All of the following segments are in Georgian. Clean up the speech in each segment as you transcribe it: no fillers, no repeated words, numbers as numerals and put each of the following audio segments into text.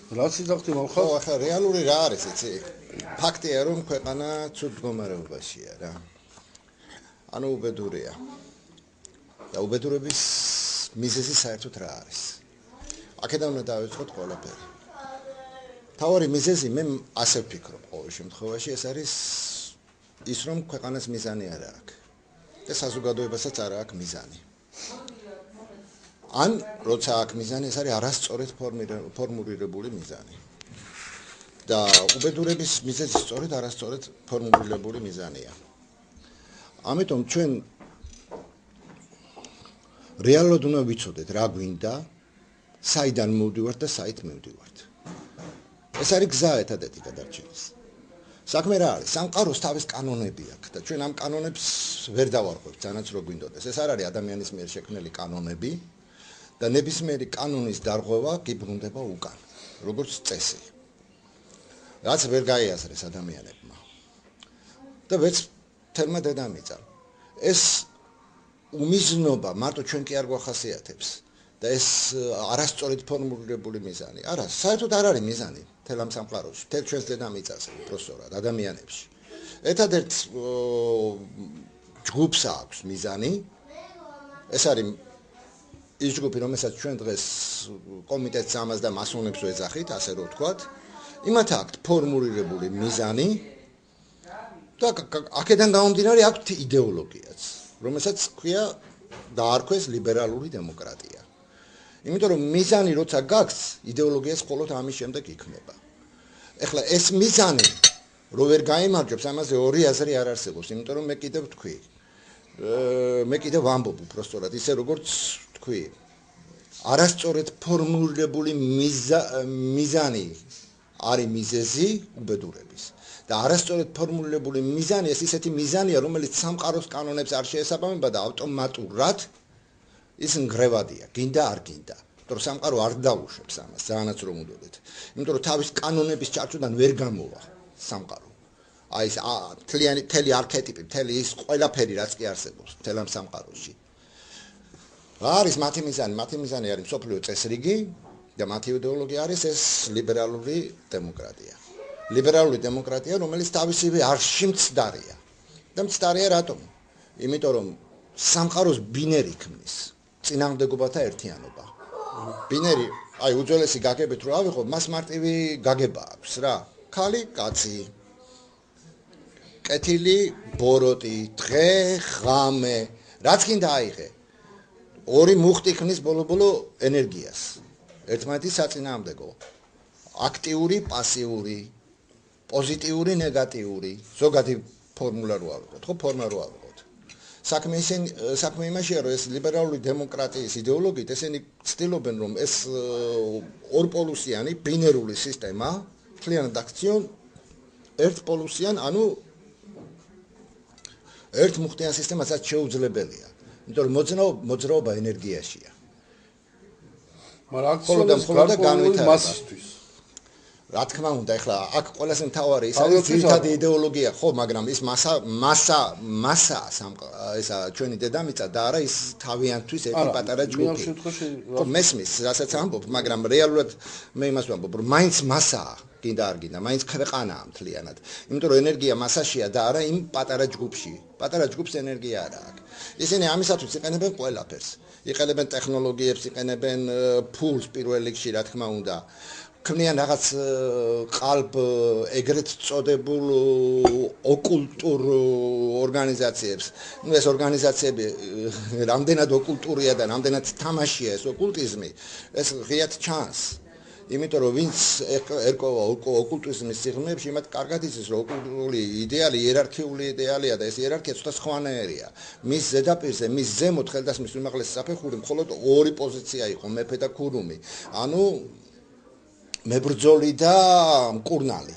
რაც ისახტი მოხდა? ხო, ახლა რეალური რა არის, იცი? ფაქტია, რომ ქვეყანა ცუდ მდგომარეობაშია რა. ანუ უბედურია. და უბედურების მიზეზი საერთოდ რა არის? აქედან უნდა დავიწყოთ ყველაფერი. თავარი მიზეზი მე ასე ვფიქრობ ყოველ შემთხვევაში ეს არის ის რომ ქვეყანას მიზანი არ აქვს. და საზოგადოებასაც არ აქვს მიზანი. ან როცა აქვს მიზანი ეს არის არასწორად ფორმულირებული მიზანი. და უბედურების მიზეზი სწორედ არასწორად ფორმულირებული მიზანია. ამიტომ ჩვენ რეალურად უნდა ვიცოდეთ რა გვინდა, საიდან მოვდივართ და საით მივდივართ. ეს არის გზა ერთადერთი გადარჩენის. საქმე რა არის? სამყაროს თავის კანონები აქვს და ჩვენ ამ კანონებს ვერ დავარღვევთ, თანაც რო გვინდოდეს. ეს არ არის ადამიანის მიერ შექმნილი კანონები და ნებისმიერი კანონის დარღვევა გიბრუნდება უკან, როგორც წესი. რაც ვერ გაიაზრეს ადამიანებმა. და ვერც თელმა დედამიწამ. ეს უმიზნობა მარტო ჩვენ კი არ გვახასიათებს და ეს არასწორად ფორმულირებული მიზანი. არა, საერთოდ არ არის მიზანი თელ ამ სამყაროში, თელ ჩვენს დედამიწაზე, უბრალოდ ადამიანებში. ერთადერთ ჯგუფს აქვს მიზანი. ეს არის ის ჯგუფი, რომელსაც ჩვენ დღეს კომიტეტს ამას და მასონებს ვეძახით, ასე რომ ვთქვათ. იმათ აქვს ფორმულირებული მიზანი და აქედან გამომდინარე აქვს იდეოლოგიაც, რომელსაც ქვია დაარქვეს ლიბერალური დემოკრატია. იმიტომ რომ მიზანი როცა გაქვს, იდეოლოგიაც მხოლოდ ამის შემდეგ იქნება. ეხლა ეს მიზანი რო ვერ გაიმარჯვებს, ამაზე ორი აზრი არ არსებობს, იმიტომ რომ მე კიდევ ვთქვი. მე კიდევ ვამბობ უბრალოდ ისე როგორც ვთქვი. არასწორად ფორმულირებული მიზანი არის მიზეზი უბედურების. და არასწორად ფორმულირებული მიზანი ეს ისეთი მიზანია, რომელიც სამყაროს კანონებს არ შეესაბამება და ავტომატურად ის ნგრევადია, გინდა არ გინდა. იმიტომ რომ სამყარო არ დაუშვებს ამას, ძალიანაც რომ უნდოდეთ. იმიტომ რომ თავის კანონების ჩარჩოდან ვერ გამოვა სამყარო. აი ეს მთელი არქეტიპი, მთელი ის ყველაფერი რაც კი არსებობს მთელ ამ სამყაროში. რა არის მათი მიზანი? მათი მიზანი არის მსოფლიო წესრიგი და მათი იდეოლოგია არის ეს ლიბერალური დემოკრატია. ლიბერალური დემოკრატია, რომელიც თავისივე არში მცდარია. და მცდარია რატომ? იმიტომ რომ სამყაროს ბინერი ქმნის წინამდებობათა ერთიანობა. ბინერი, აი უძველესი გაგებით რო ავიღო, მას მარტივი გაგება აქვს რა. ქალი, კაცი. კეთილი, ბოროტი, დღე, ღამე, რაც გინდა აიღე. ორი მუხტი ქმნის ბოლო-ბოლო ენერგიას. ერთმანეთის საწინააღმდეგო. აქტიური, პასიური, პოზიტიური, ნეგატიური, ზოგადი ფორმულა რო ავიღოთ, ხო, ფორმა რო ავიღოთ. საქმე იმაშია, რომ ეს ლიბერალური დემოკრატიის იდეოლოგიით ესენი ცდილობენ, რომ ეს ორპოლუსიანი ბინერული სისტემა მთლიანად აქციონ ერთპოლუსიან, ანუ ერთმუხტიან სისტემასაც შეუძლებელია. იმიტომ რომ მოძრაობა ენერგიაშია. მაგრამ აქციონის გარკვეული მასისთვის. რა თქმა უნდა, ეხლა აქ ყველაზე მთავარი ის არის ძირითადი იდეოლოგია, ხო, მაგრამ ის მასა ესა ჩვენი დედამიწა და არა ის თავიანთვის ერთი პატარა ჯგუფი. ხო, მესმის, რასაც ამბობ, მაგრამ რეალურად მე იმას ვამბობ, რომ მაინც მასაა, გინდა არ გინდა, მაინც ქვეყანაა მთლიანად. იმიტომ რომ ენერგია მასაშია და არა იმ პატარა ჯგუფში. პატარა ჯგუფს ენერგია არ აქვს. ისინი ამისათვის იყენებენ ყველაფერს. იყენებენ ტექნოლოგიებს, იყენებენ ფულს პირველ რიგში, რა თქმა უნდა. ქმნიან რაღაც ყალბ ეგრეთ წოდებულ ოკულტურ ორგანიზაციებს. ნუ ეს ორგანიზაციები რამდენად ოკულტურია და რამდენად თამაშია ეს ოკულტიზმი, ეს ღიად ჩანს. იმიტომ რომ ვინც ერკვა ოკულტიზმის სიღრმეებში, იმათ კარგად იცის, რომ ოკულტური იდეალი იერარქიული იდეალია და ეს იერარქია ცოტა სხვანაირია. მის ზედაპირზე, მის ზემოთ ხელდასმის უმაღლესი საფეხური მხოლოდ ორი პოზიცია იყო, მეფე და ქურუმი. ანუ მებრძოლი და მკურნალი.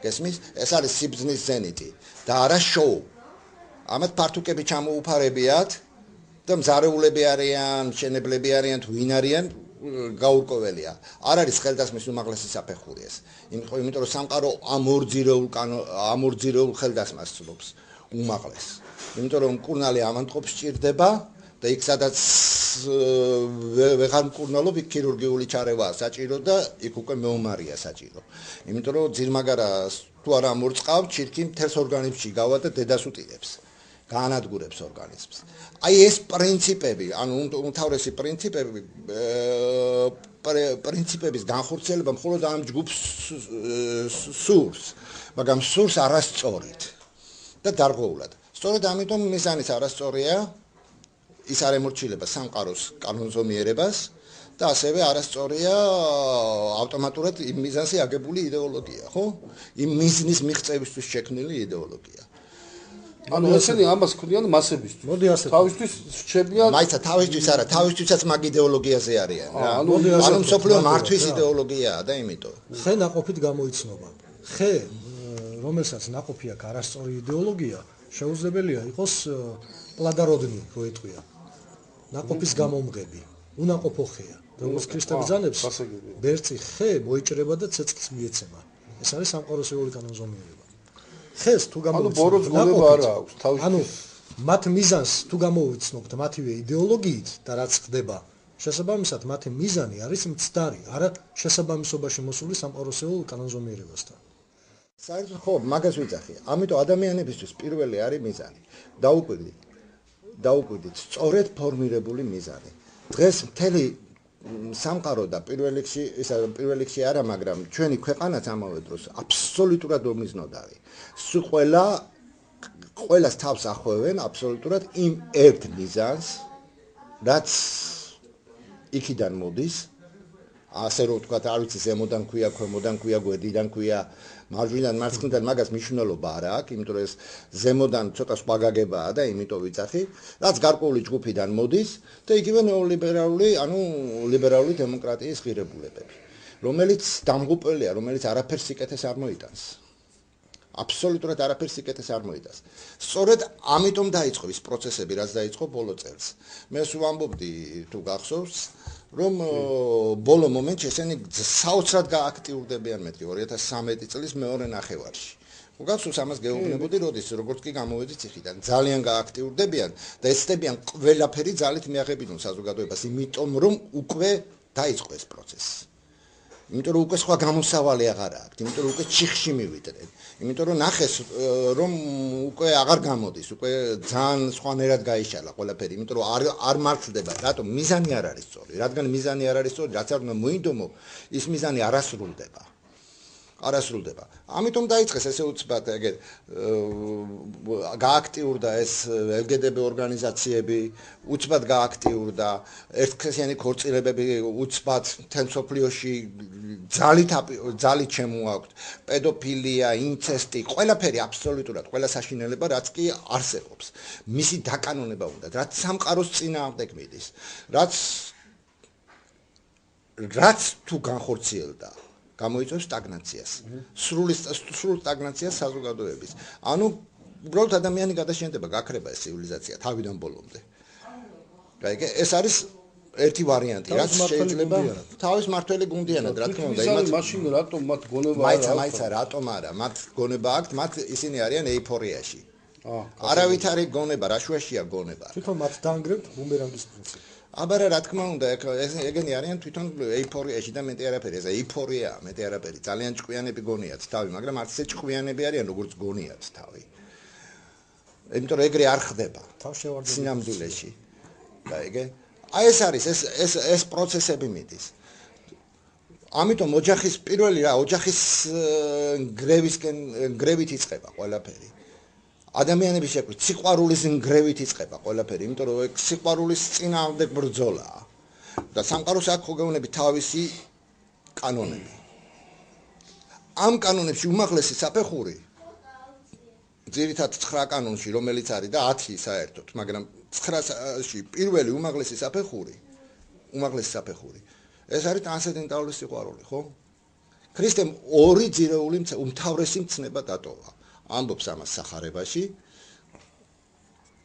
გესმის? ეს არის სიბრძნის ზენიტი და არა შოუ. ამათ ფართუკები ჩამოუფარებიათ და მზარეულები არიან, მშენებლები არიან, თუ ვინ არიან, გაურკვეველია. არ არის ხელდასმის უმაღლესი საფეხური ეს. იმიტომ რომ სამყარო ამორძირეულ ხელდასმას ცნობს უმაღლეს. იმიტომ რომ მკურნალი ამან ტყობს სჭირდება და იქ სადაც ვეღარ მკურნალობ, იქ ქირურგიული ჩარევაა საჭირო და იქ უკვე მეომარია საჭირო. იმიტომ რომ ძილმაგარას თუ არა მორწყავ, ჩირქი მთელს ორგანიზმში გავა და დედას უტირებს. გაანადგურებს ორგანიზმს. აი ეს პრინციპები, ანუ უმთავრესი პრინციპების განხორციელება მხოლოდ ამ ჯგუფს სურს, მაგრამ სურს არასწორით და დარღვეულად. სწორედ ამიტომ მიზანის არასწორია ის არ ემორჩილება სამყაროს კანონზომიერებას და ასევე არასწორია ავტომატურად იმ მიზანზე აგებული იდეოლოგია, ხო? იმ მიზნის მიღწევისთვის შექმნილი იდეოლოგია. ანუ ესენი ამას ქმნიან მასებისთვის. მოდი ასე. თავისთვის რჩებიან. მაიცა თავისთვის არა, თავისთვისაც მაგ იდეოლოგიაზე არიან რა. ანუ მსოფლიო მართვის იდეოლოგიაა და იმიტომ. ხე ნაყოფით გამოიცნობა. ხე, რომელსაც ნაყოფი აქვს არასწორი იდეოლოგია, შეუძლებელია იყოს პლადაროდნი, რო ეთქვია. ნაყოფის გამომღები, უნაყოფო ხეა. როგორც ქრისტე ბრძანებს, ბერწი ხე მოიჭრება და ცეცხლს მიეცემა. ეს არის სამყაროსეული კანონზომიერება. ხეს თუ გამოუცნობთ ანუ მათ მიზანს თუ გამოუცნობთ მათივე იდეოლოგიით და რაც ხდება შესაბამისად მათი მიზანი არის მცდარი არა შესაბამისობაში მოსული სამყაროსეულ კანონზომიერებასთან საერთოდ ხო მაგას ვიძახი ამიტომ ადამიანებისთვის პირველი არის მიზანი დაუკვირდით სწორედ ფორმირებული მიზანი დღეს მთელი სამყარო და პირველ რიგში არა მაგრამ ჩვენი ქვეყანაც ამავე დროს აბსოლუტურად ომიზნოდ არის ყველას თავს ახვევენ აბსოლუტურად იმ ერთ მიზანს რაც იქიდან მოდის ასე რომ ვთქვათ არ ვიცი ზემოდან ქვია ქვემოდან ქვია გვერდიდან ქვია მარჯვნიდან მარცხნიდან მაგას მნიშვნელობა არ აქვს იმიტომ რომ ეს ზემოდან ცოტა სხვა გაგებაა და იმიტომ ვიცახი რაც გარკვეული ჯგუფიდან მოდის და იგივე ნეოლიბერალური ანუ ლიბერალური დემოკრატიის ღირებულებები რომელიც დამღუპველია რომელიც არაფერს სიკეთეს არ მოიტანს აბსოლუტურად არაფერს სიკეთეს არ მოიტანს სწორედ ამიტომ დაიწყო ის პროცესები რაც დაიწყო ბოლო წელს მე სულ ვამბობდი თუ გახსოვს რომ ბოლო მომენტში ესენი საოცრად გააქტიურდებიან მეთქი 2013 წლის მეორე ნახევარში. ხო გახსოვს ამას გეუბნებოდი როდის როგორც კი გამოვედი ციხიდან ძალიან გააქტიურდებიან და ეცდებიან ყველაფერი ძალით მიაღებინონ საზოგადოებას იმიტომ რომ უკვე დაიწყო ეს პროცესი. იმიტომ რომ უკვე სხვა გამოსავალი აღარ აქვს, იმიტომ რომ უკვე ჩიხში მივიდნენ. იმიტომ რომ ნახეს რომ უკვე აღარ გამოდის, უკვე ძალიან სხვანაირად გაიშალა ყველაფერი, იმიტომ რომ არ მართლდება, რატომ მიზანი არ არის სწორი, რადგან მიზანი არ არის სწორი, რაც არ უნდა მოინდომო, ის მიზანი არ ასრულდება. არასრულდება. ამიტომ დაიწყეს ესე უცბად ეგეთ გააქტიურდა ეს LGBT ორგანიზაციები, უცბად გააქტიურდა ერთქესიანი ქორწილებები უცბად თენსოფლიოში ძალით შემოაქვთ, პედოფილია, ინცესტი, ყველაფერი აბსოლუტურად, ყველა საშინელება რაც კი არსებობს. მისი დაკანონება უნდა, რაც სამყაროს წინააღმდეგ მიდის, რაც თუ განხორციელდა გამოიწვევს სტაგნაციას. სრულ სტაგნაციას საზოგადოების. ანუ უბრალოდ ადამიანი გადაშენდება, გაქრება ეს ცივილიზაცია თავიდან ბოლომდე. გაიგე? ეს არის ერთი ვარიანტი, რაც შეიძლება თავის მართველი გუნდიანად, რა თქმა უნდა, იმათ მაშინ რატომ მათ გონება არ აქვს? მაიცა რატომ არა? მათ გონება აქვს, მათ ისინი არიან ეიფორიაში. არავითარი გონება, რაშვაშია გონება. თვითონ მათ დაანგრევთ ბუმერანგის პრინციპი. აბარა რა თქმა უნდა ეგენი არიან თვითონ ეიფორიაში და მეტი არაფერი ეს ეიფორია მეტი არაფერი ძალიან ჭკვიანები გონიათ თავი მაგრამ არც ეს ჭკვიანები არიან როგორც გონიათ თავი იმიტომ რომ ეგრე არ ხდება სინამდვილეში გაიგე აი ეს არის ეს პროცესები მიდის ამიტომ ოჯახის პირველი რა ოჯახის გრევით იწყება ყველაფერი ადამიანების შეკვეთ სიყვარულის ნგრევით იწყება ყველაფერი, იმიტომ რომ ეგ სიყვარულის წინააღმდეგ ბრძოლაა. და სამყაროს აქვს ხოგეუნები თავისი კანონები. ამ კანონებში უმაღლესი საფეხური ძირითადად 9 კანონში, რომელიც არის და 10 საერთოდ, მაგრამ 9-ში პირველი უმაღლესი საფეხური ეს არის ტრანსცენდენტალური სიყვარული, ხო? ქრისტემ ორი ძირეული უმთავრესი მცნება დატოვა. ამბობს ამას სახარებაში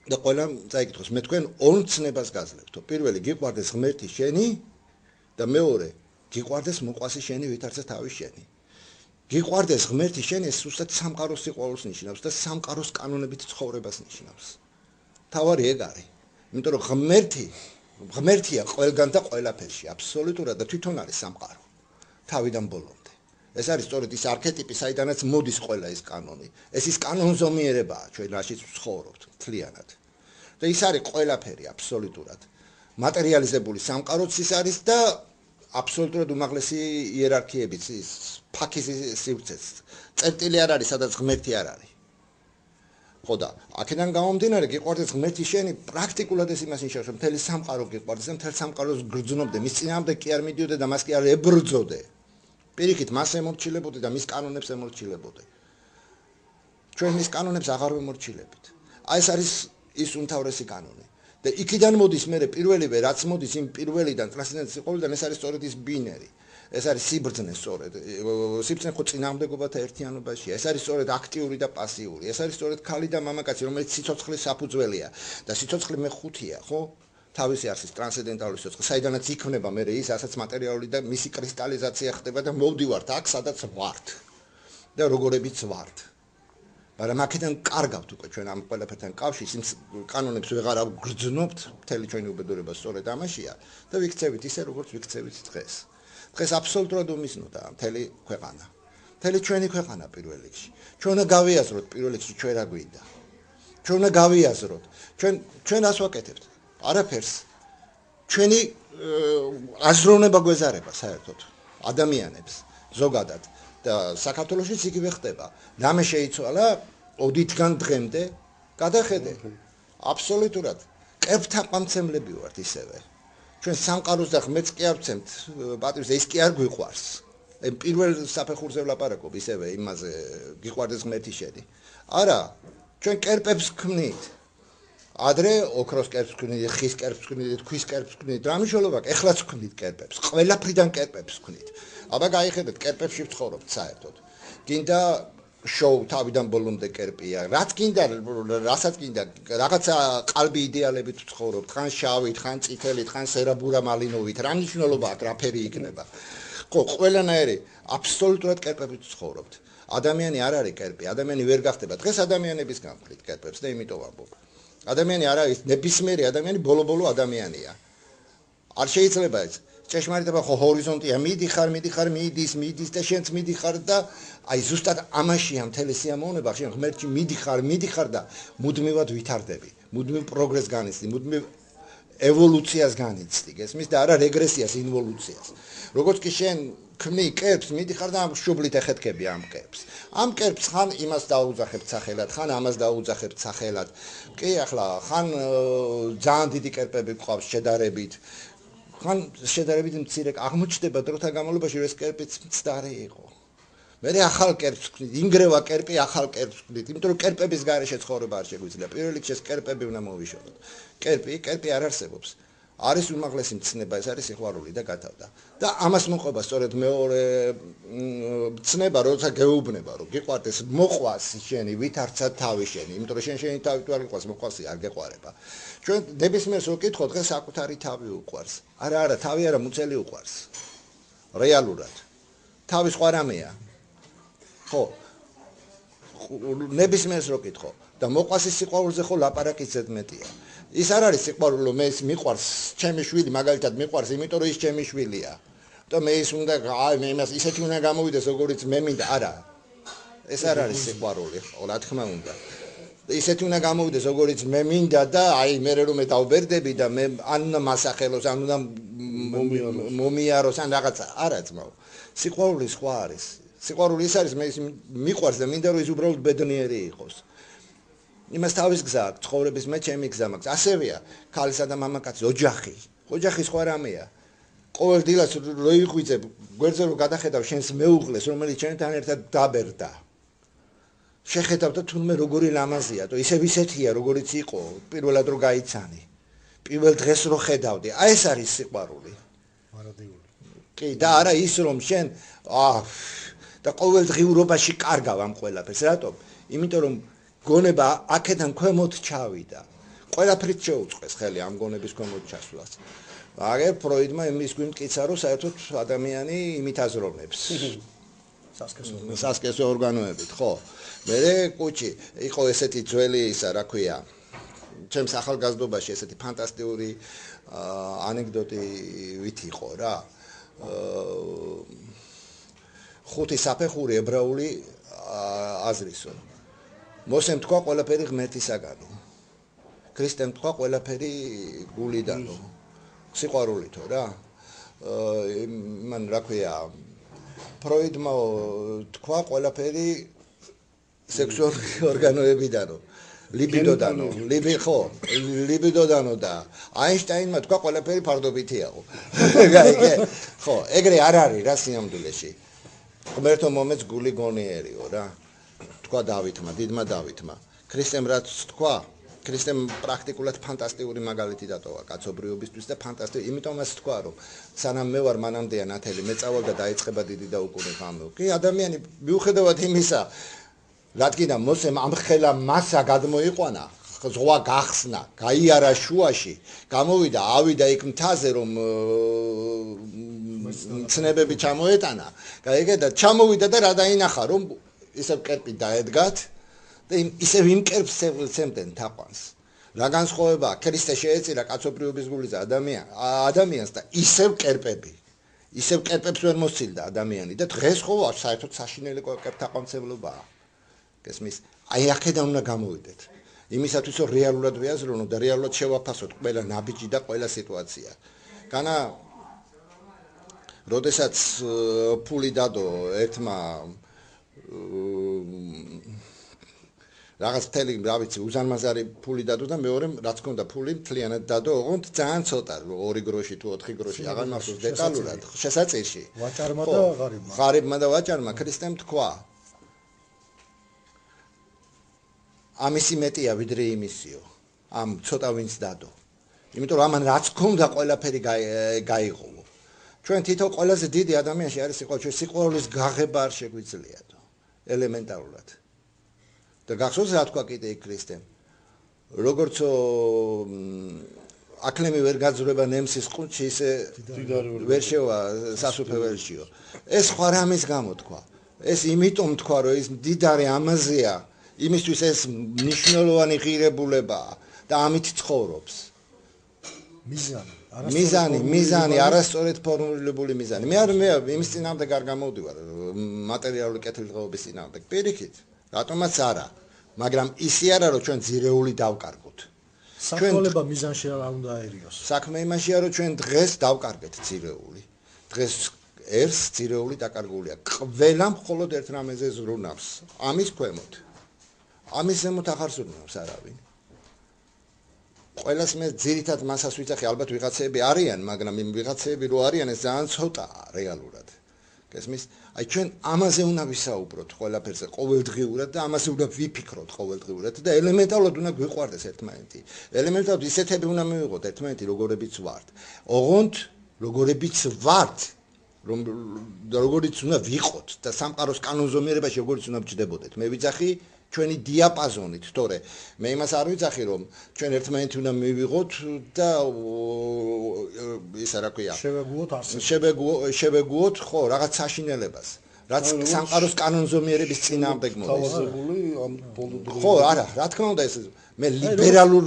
და ყველამ წაიკითხოს მე თქვენ ორ ცნებას გაძლევთო პირველი გიყვარდეს ღმერთი შენი და მეორე გიყვარდეს მოყვასი შენი ვითარცა თავი შენი გიყვარდეს ღმერთი შენი ეს უბრალოდ სამყაროს სიყვარულს ნიშნავს და სამყაროს კანონებით ცხოვრებას ნიშნავს თავარი ეგ არის იმიტომ რომ ღმერთი ღმერთია ყველგან და ყველაფერში, აბსოლუტურად და თვითონ არის სამყარო. თავიდან ბოლომდე. ეს არის სწორედ ის არქეტიპი, საიდანაც მოდის ყველა ეს კანონი. ეს ის კანონზომიერებაა, ჩვენ რაშიც ვცხოვრობთ მთლიანად. და ის არის ყველაფერი აბსოლუტურად. მატერიალიზებული სამყაროც ის არის და აბსოლუტურად უმაღლესი იერარქიებიც ის ფაქის სივრცეც. წერტილი არ არის, სადაც ღმერთი არ არის. ხო და აქედან გამომდინარე გიყვარდეს ღმერთი შენი პრაქტიკულად ეს იმას ნიშნავს რომ მთელი სამყარო გიყვარდეს და მთელ სამყაროს გრძნობდე მის წინააღმდეგ კი არ მიდიოდე და მას კი არ ებრძოდე პირიქით მას ემორჩილებოდე და მის კანონებს ემორჩილებოდე ჩვენ მის კანონებს აღარ ვემორჩილებით აი ეს არის ის უმთავრესი კანონი და იქიდან მოდის მე პირველივე რაც მოდის იმ პირველიდან ტრანსცენდენტის სიყვარულიდან ეს არის სწორედ ის ბინერი ეს არის სიბრძნე სწორედ სიბრძნე ხო წინააღმდეგობათა ერთიანობაშია ეს არის სწორედ აქტიური და პასიური ეს არის სწორედ ქალი და მამაკაცი რომელიც სიცოცხლის საფუძველია და სიცოცხლე მეხუთია ხო თავისი არსის ტრანსცენდენტალური სიცოცხლე საიდანაც იქმნება მე ის ასაც მატერიალური და მისი კრისტალიზაცია ხდება და მოვდივართ აქ სადაც ვართ და როგორებიც ვართ მაგრამ აქედან კარგავთ უკვე ჩვენ ამ ყველაფერთან კავშირს იმ კანონებს ვეღარ ვგრძნობთ მთელი ჩვენი უბედურება სწორედ ამაშია და ვიქცევით ისე როგორც ვიქცევით დღეს დღეს აბსოლუტურად უმიზნოდა მთელი ქვეყანა. მთელი ჩვენი ქვეყანა პირველ რიგში. ჩვენ უნდა გავიაზროთ პირველ რიგში ჩვენ რა გვინდა. ჩვენ უნდა გავიაზროთ. ჩვენ რას ვაკეთებთ? არაფერს. ჩვენი აზროვნება გვეზარება საერთოდ ადამიანებს ზოგადად და საქართველოშიც იგივე ხდება. რამე შეიცვალა ოდითგან დღემდე გადახედე. აბსოლუტურად კერპთაყვამცემლები ვართ ისევე. ჩვენ სამყაროს და ღმერთს კი არ ვცემთ პატივს და ის კი არ გვიყვარს. პირველ საფეხურზე ვლაპარაკობ ისევე იმაზე გიყვარდეს ღმერთი შენი. არა, ჩვენ კერპებს ვქმნით. ადრე ოქროს კერპს ვქმნით, ხის კერპს ვქმნით, ქვის კერპს ვქმნით, რა მნიშვნელობა აქვს? ეხლაც ვქმნით კერპებს, ყველაფრიდან კერპებს ვქმნით. აბა გაიხედეთ, კერპებში ვცხოვრობთ საერთოდ. გინდა შოუ თავიდან ბოლომდე კერპია. რაც გინდა, რასაც გინდა, რაღაცა ყალბი იდეალებით ვცხოვრობთ, ხან შავით, ხან წითელით, ხან სერაბურა მალინოვით. რა მნიშვნელობა აქვს, რა ფერი იქნება? ხო, ყველანაირი აბსოლუტურად კერპებით ვცხოვრობთ. ადამიანი არ არის კერპი, ადამიანი ვერ გახდება. დღეს ადამიანების გამყრით კერპებს და იმიტომ ვამბობ. ადამიანი არ არის ნებისმიერი ადამიანი ბოლო-ბოლო ადამიანია. არ შეიძლება ეს ჭეშმარიტება ხო ჰორიზონტია, მიდიხარ მიდის და შენც მიდიხარ და აი ზუსტად ამაშია მთელი სიამოვნება, შენ ღმერთში მიდიხარ და მუდმივად ვითარდები, მუდმივ პროგრესს განიცდი, მუდმივ ევოლუციას განიცდი, გესმის და არა რეგრესიას, ინვოლუციას. როგორც კი შენ ქმნი კერპს, მიდიხარ და შუბლით ეხეთქები ამ კერპს. ამ კერპს ხან იმას დაუძახებთ სახელად, ხან ამას დაუძახებთ სახელად. კი, ახლა ხან ძალიან დიდი კერპები გვყავს შედარებით. ხან შედარებით მცირე აღმოჩნდება დროთა განმავლობაში რომ ეს კერპიც მცდარი იყო. მე ახალ კერპს ვქმნით, ინგრევა კერპი ახალ კერპს ვქმნით, იმიტომ რომ კერპების გარეშე ცხოვრება არ შეგვიძლია. პირველ რიგში ეს კერპები უნდა მოვიშოროთ. კერპი არ არსებობს. არის უმაღლესი მცნება, ეს არის სიყვარული და გათავდა. და ამას მოყვება სწორედ მეორე მცნება, როცა გეუბნება, რომ გიყვარდეს, მოყვას შენი, ვითარცა თავი შენი, იმიტომ რომ შენი თავი თუ არ გიყვარს, მოყვას არ გეყვარება. ჩვენ ნებისმიერს რო ვკითხოთ, დღეს საკუთარი თავი უყვარს. არა, თავი არა, მუცელი უყვარს. რეალურად. თავი სხვა რამეა. ხო. ნებისმიერს რო ვკითხო და მოყვას ის სიყვარულზე ხო ლაპარაკიც ზედმეტია. ის არ არის სიყვარული, რომ მე ის მიყვარს, ჩემი შვილი მაგალითად მიყვარს, იმიტომ რომ ის ჩემი შვილია. და მე ის უნდა, მე იმას ისეთი უნდა გამოვიდეს, როგორიც მე მინდა, არა. ეს არ არის სიყვარული, ხო, რა თქმა უნდა. ისეთი უნდა გამოვიდეს, როგორიც მე მინდა და აი მე რომ მე დავბერდები და მე ან უნდა მასახელოს, ან უნდა მომიაროს, ან რაღაცა, არა ძმაო. სიყვარული სხვა არის. სიყვარული ის არის, მე ის მიყვარს და მინდა რომ ის უბრალოდ ბედნიერი იყოს. იმას თავის გზა აქვს, ცხოვრების მე ჩემი გზა მაქვს. ასევეა, ქალისა და მამაკაცის ოჯახი. ოჯახი სხვა რამეა. ყოველ დილას რო იღვიძებ, გვერდზე რო გადახედავ შენს მეუღლეს, რომელიც შენთან ერთად დაბერდა. შეხედავ და თუნდაც როგორი ლამაზია, და ისევ ისეთია, როგორიც იყო, პირველად რო გაიცანი. პირველ დღეს რო ხედავდი, აი ეს არის სიყვარული. მარადიული. კი, და არა ის რომ შენ და ყოველდღიურობაში კარგავ ამ ყველაფერს, რატომ? იმიტომ რომ გონება აქედან ქვემოთ ჩავიდა. ყველაფრით შეუწყეს ხელი ამ გონების ქვემოთ ჩასვლას. აგერ ფროიდმა იმის გვიმტკიცა, რომ საერთოდ ადამიანი იმით აზროვნებს. სასქესო ორგანოებით, ხო. მე კუჩი იყო ესეთი ძველი ისა, რა ქვია, ჩემს ახალგაზრდობაში ესეთი ფანტასტიკური ანეკდოტი ვით იყო რა. ხუთი საფეხური ებრაული აზრისო. მოსემ თქვა ყველაფერი ღმერთისაგანო. ქრისტემ თქვა ყველაფერი გულიდანო. სიყვარულითო რა. მან რა ქვია ფროიდმა თქვა ყველაფერი სექსუალური ორგანოებიდანო. ლიბიდოდანო, ლიბიდოდანო და აინშტაინმა თქვა ყველაფერი ფარდობითიაო. გაიგე? ხო, ეგრე არ არის რა სიამბულეში. ღმერთო მომეც გული გონიერიო რა. თქვა დავითმა, დიდმა დავითმა. ქრისტემ რაც თქვა, ქრისტემ პრაქტიკულად ფანტასტიკური მაგალითი დატოვა კაცობრიობისთვის და ფანტასტიკური, იმიტომაც თქვა რომ სანამ მე ვარ მანამდეა ნათელი, მე წავალ და დაიწყება დიდი და უკუნი ღამე. კი, ადამიანი მიუხედავად იმისა რადგან მოსემ ამხელა მასა გადმოიყვანა, ზღვა გახსნა, გაიარა შუაში, გამოვიდა, ავიდა იქ მთაზე რომ ცნებები ჩამოეტანა, გაიგე და ჩამოვიდა და რა დაინახა რომ ისევ კერპი დაედგათ და ისევ იმ კერპს ემდნენ თაყვანს. რა განსხვავებაა ქრისტე შეეწირა კაცობრიობის გულზე ადამიანს და ისევ კერპებს ვერ მოსცილდა ადამიანი და დღეს ხო საერთოდ საშინელი კერპთაყვანცემლობაა. გესმის? აი აქედან უნდა გამოვიდეთ. იმისათვის რომ რეალურად ვიაზროვნოთ და რეალურად შევაფასოთ ყველა ნაბიჯი და ყველა სიტუაცია. განა როდესაც ფული დადო ერთმა რაღაც მთელი რა ვიცი უზარმაზარი ფული დადო და მეორემ რაც ქონდა ფული მთლიანად დადო ოღონდ ძალიან ცოტა 2 გროში თუ 4 გროში აღარ მახსოვს დეტალურად შესაძლოა ვაჭარმა და ღარიბმა და ვაჭარმა ქრისტემ თქვა ამისი მეტია ვიდრე იმისიო ამ ცოტა ვინც დადო იმიტომ რომ ამან რაც ქონდა ყველაფერი გაიღო ჩვენ თითო ყველაზე დიდი ადამიანში არის სიყვარულის გაღება არ შეგვიძლიათო ელემენტარულად და გახსოვს რა თქვა კიდე ქრისტემ როგორც აკლემი ვერ გაძრება ნემსის ყუთში ისე ვერ შევა სასუფეველშიო ეს სხვა რამის გამო თქვა ეს იმიტომ თქვა რომ ის მდიდარი ამაზეა იმისთვის ეს მნიშვნელოვანი ღირებულებაა და ამით ცხოვრობს მიზანი არასწორად ფორმულირებული მიზანი მე იმის წინამდე არ გამოვდივარ მატერიალური კეთილდღეობის წინამდე პირიქით რატომაც არა მაგრამ ისი არა რომ ჩვენ ძირეული დავკარგოთ საქმეობა მიზანში არ უნდა აერიოს საქმე იმაშია რომ ჩვენ დღეს დავკარგეთ ძირეული დღეს ერთს ძირეული დაკარგულია ყველა მხოლოდ ერთ რამეზე ზრუნავს ამის ქვემოთ ამის ზემოთ აღარ ზრუნავს არავინ ყველას მე ძირითად მასას ვიცახი ალბათ ვიღაცები არიან მაგრამ იმ ვიღაცები რო არიან ეს ძალიან ცოტაა რეალურად გესმის აი ჩვენ ამაზე უნდა ვისაუბროთ ყველაფერზე ყოველდღიურად და ამაზე უნდა ვიფიქროთ ყოველდღიურად და ელემენტარულად უნდა გვიყვარდეს ერთმანეთი ელემენტარულად ისეთები უნდა მივიღოთ ერთმანეთი როგორებიც ვართ ოღონდ როგორებიც ვართ როგორიც უნდა ვიყოთ და სამყაროს კანონზომიერებაში როგორიც უნდა ვჯდებოდეთ მე ვიცახი ჩვენი დიაპაზონით, თორე მე იმას არ ვიცახი რომ ჩვენ ერთმანეთი უნდა მივიღოთ და ისა რა ქვია შევეგუოთ ხო რაღაც საშინელებას რაც სამყაროს კანონზომიერების წინააღმდეგ მოდის ხო არა რა თქმა უნდა ეს მე ლიბერალურ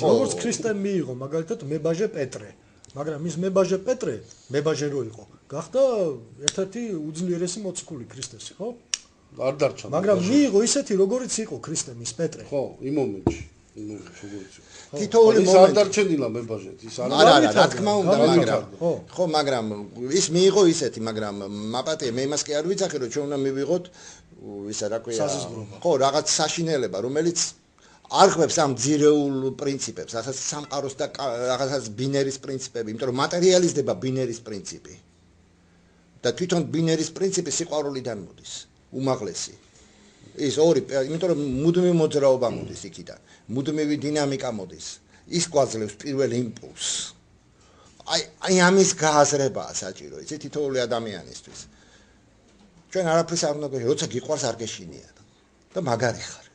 როგორც ქრისტემ მიიღო მაგალითად მებაჟე პეტრე მაგრამ ის მებაჟე პეტრე მებაჟე რო იყო გახდა ერთ-ერთი უძლიერესი მოციქული ქრისტესი ხო არ დარჩა მაგრამ მიიღო ისეთი როგორიც იყო ქრისტემის პეტრე ხო იმ მომენტში თითოეული მომენტი არ დარჩენილა მებაჟეთ ის არა რა თქმა უნდა მაგრამ ხო მაგრამ ის მიიღო ისეთი მაგრამ მაპატია მე იმას კი არ ვიცახი რომ ჩვენ უნდა მივიღოთ ისა რა ქვია ხო რაღაც საშინელება რომელიც არღვევს ამ ძირეულ პრინციპებს რასაც სამყაროს და რაღაცას ბინერის პრინციპები იმიტომ რომ მატერიალიზდება ბინერის პრინციპი და თვითონ ბინერის პრინციპი სიყვარულიდან მოდის უმაღლესი ის ორი იმიტომ რომ მუდმივი მოძრაობა მოდის იქიდან მუდმივი დინამიკა მოდის ის გვაძლევს პირველ იმპულსს აი ამის გააზრებაა საჭირო იცი თითოეული ადამიანისთვის ჩვენ არაფერს არ უნდა გვეშინიოთ როცა გიყვარს არ გეშინიათ და მაგარი ხარ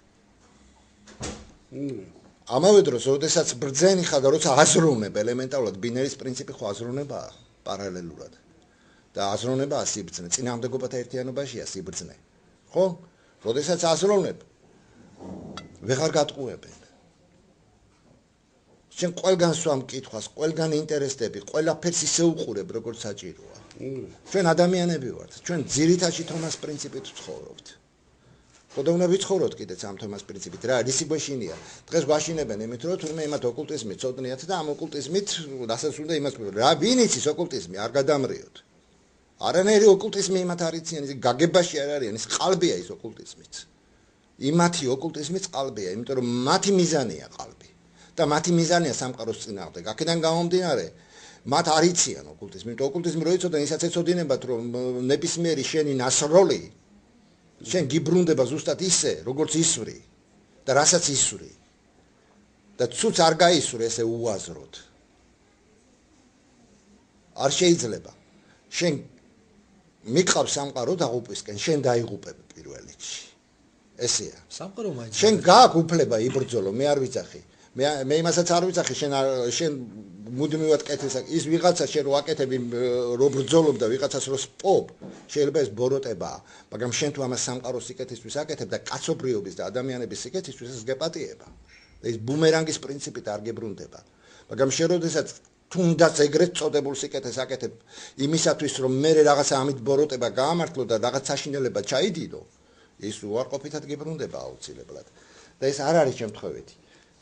ამავე დროს როდესაც ბრძენი ხარ და როცა აზროვნებ ელემენტარულად ბინერის პრინციპი ხო აზროვნებაა პარალელურად და აზროვნებაა სიბრძნე წინააღმდეგობათა ერთიანობაშია სიბრძნე ხო როდესაც აზროვნებ ვეღარ გატყუებენ შენ ყველგან სვამ კითხვას, ყველგან ინტერესდები, ყველაფერს ისე უყურებ, როგორც საჭიროა. ჩვენ ადამიანები ვართ, ჩვენ ძირითადში თომას პრინციპით ვცხოვრობთ. ხოდა უნდა ვიცხოვროთ კიდეც ამ თომას პრინციპით, რა რისი გვეშინია. დღეს გვაშინებენ იმით, რომ თურმე იმათ ოკულტიზმით წოდნიათ და ამ ოკულტიზმით რასაც უნდა იმას ვფიქრობ. რა ვინ იცის ოკულტიზმი, არ გადამრიოთ. არანაირი ოკულტიზმი იმათ არ იციან, ის გაგებაში არ არიან, ის ყალბია ის ოკულტიზმიც. იმათი ოკულტიზმიც ყალბია, იმიტომ რომ მათი მიზანია ყალბი. და მათი მიზანია სამყაროს წინააღმდეგ. აქედან გამომდინარე, მათ არ იციან ოკულტიზმი, იმიტომ ოკულტიზმი რო იცოდნენ, ისაც ეცოდინებათ, რომ ნებისმიერი შენი ნასროლი შენ გიბრუნდება ზუსტად ისე, როგორც ისვრი და რასაც ისვრი. და ცუც არ გაისვრი ესე უაზროდ. არ შეიძლება. შენ მიყავს სამყარო დაღუპვისკენ, შენ დაიღუპებ პირველ რიგში. ესეა. სამყარო მაინც შენ გააქვს უფლება იბრძოლო, მე არ ვიცახი. მე იმასაც არ ვიცახი, შენ მუდმივად კეთილს ის ვიღაცა შენ რო აკეთები, რო ბრძოლობ და ვიღაცას რო სპობ, შეიძლება ეს ბოროტებაა, მაგრამ შენ თუ ამას სამყაროს სიკეთისთვის აკეთებ და კაცობრიობის და ადამიანების სიკეთისთვის ეს გეპატიება. და ის ბუმერანგის პრინციპით არ გებრუნდება. მაგრამ შენ როდესაც თუნდაც ეგრეთ წოდებულ სიკეთეს აკეთებ იმისათვის, რომ მე რაღაცა ამით ბოროტება გაამართლო და რაღაც საშინელება ჩაიდიდო, ის უარყოფითად გებრუნდება აუცილებლად. და ეს არ არის შემთხვევითი.